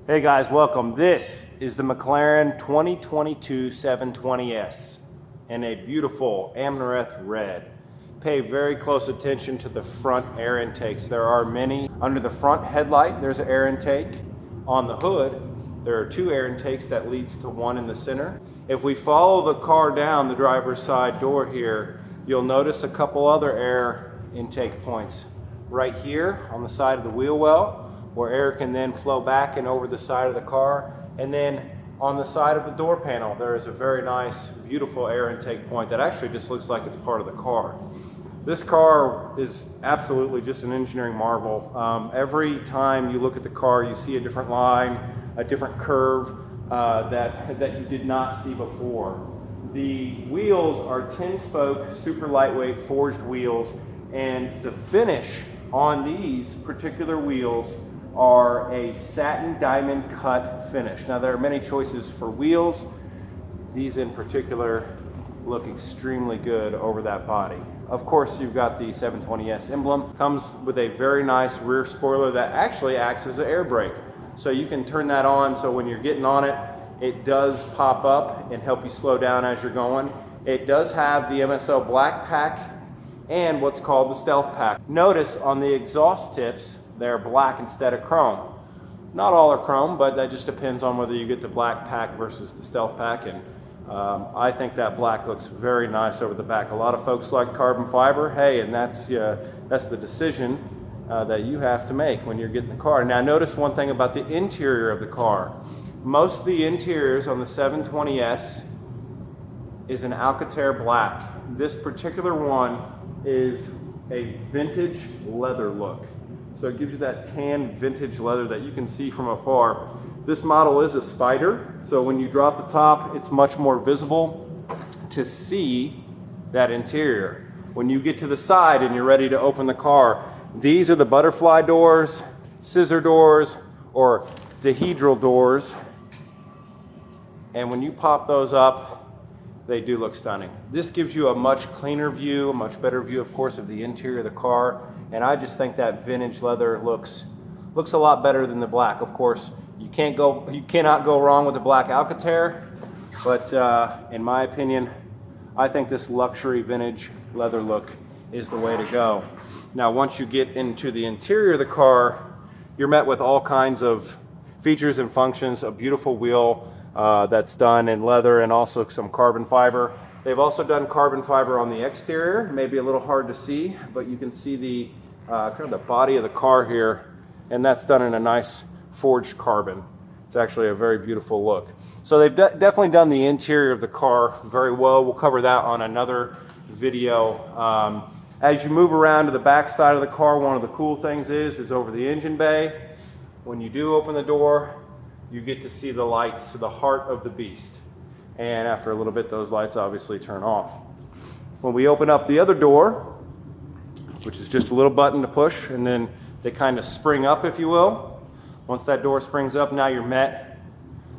Hey guys, welcome. This is the McLaren 2022 720s in a beautiful Amaryllis red. Pay very close attention to the front air intakes. There are many. Under the front headlight, there's an air intake. On the hood, there are two air intakes that leads to one in the center. If we follow the car down the driver's side door here, you'll notice a couple other air intake points. Right here on the side of the wheel well, where air can then flow back and over the side of the car. And then on the side of the door panel, there is a very nice, beautiful air intake point that actually just looks like it's part of the car. This car is absolutely just an engineering marvel. Every time you look at the car, you see a different line, a different curve that you did not see before. The wheels are 10-spoke, super lightweight forged wheels, and the finish on these particular wheels are a satin diamond cut finish. Now there are many choices for wheels. These in particular look extremely good over that body. Of course, you've got the 720s emblem. Comes with a very nice rear spoiler that actually acts as an air brake. So you can turn that on so when you're getting on it, it does pop up and help you slow down as you're going. It does have the MSO black pack and what's called the stealth pack. Notice on the exhaust tips, they're black instead of chrome. Not all are chrome, but that just depends on whether you get the black pack versus the stealth pack. And I think that black looks very nice over the back. A lot of folks like carbon fiber. Hey, and that's the decision that you have to make when you're getting the car. Now notice one thing about the interior of the car. Most of the interiors on the 720s is an Alcantara black. This particular one is a vintage leather look. So it gives you that tan vintage leather that you can see from afar. This model is a spider, so when you drop the top, it's much more visible to see that interior. When you get to the side and you're ready to open the car, these are the butterfly doors, scissor doors, or dihedral doors. And when you pop those up, they do look stunning. This gives you a much cleaner view, a much better view, of course, of the interior of the car. And I just think that vintage leather looks a lot better than the black. Of course, you cannot go wrong with the black Alcantara, but in my opinion, I think this luxury vintage leather look is the way to go. Now, once you get into the interior of the car, you're met with all kinds of features and functions, a beautiful wheel that's done in leather and also some carbon fiber. They've also done carbon fiber on the exterior, maybe a little hard to see, but you can see the kind of the body of the car here, and that's done in a nice forged carbon. It's actually a very beautiful look. So they've definitely done the interior of the car very well. We'll cover that on another video. As you move around to the back side of the car, one of the cool things is over the engine bay. When you do open the door, you get to see the lights to the heart of the beast. And after a little bit, those lights obviously turn off. When we open up the other door, which is just a little button to push, and then they kind of spring up, if you will. Once that door springs up, now you're met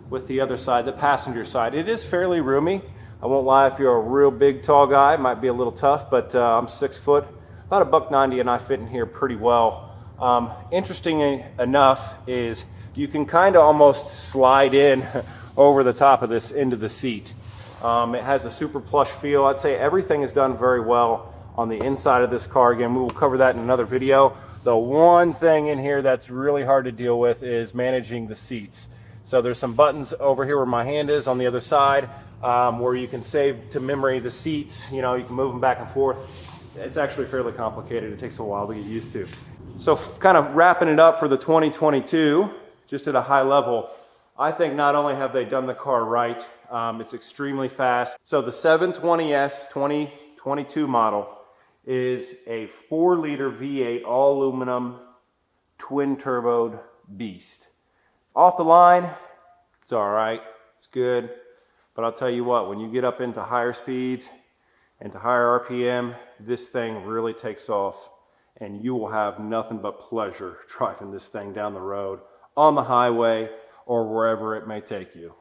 with the other side, the passenger side. It is fairly roomy. I won't lie, if you're a real big, tall guy, it might be a little tough, but I'm 6 foot, about $190, and I fit in here pretty well. Interesting enough is you can kind of almost slide in over the top of this into the seat. It has a super plush feel. I'd say everything is done very well on the inside of this car. Again, we will cover that in another video. The one thing in here that's really hard to deal with is managing the seats. So there's some buttons over here where my hand is on the other side where you can save to memory the seats. You know, you can move them back and forth. It's actually fairly complicated. It takes a while to get used to. So kind of wrapping it up for the 2022, just at a high level, I think not only have they done the car right, it's extremely fast. So the 720s 2022 model is a 4-liter V8 all aluminum twin turboed beast. Off the line, it's all right, it's good. But I'll tell you what, when you get up into higher speeds and to higher RPM, this thing really takes off, and you will have nothing but pleasure driving this thing down the road, on the highway, or wherever it may take you.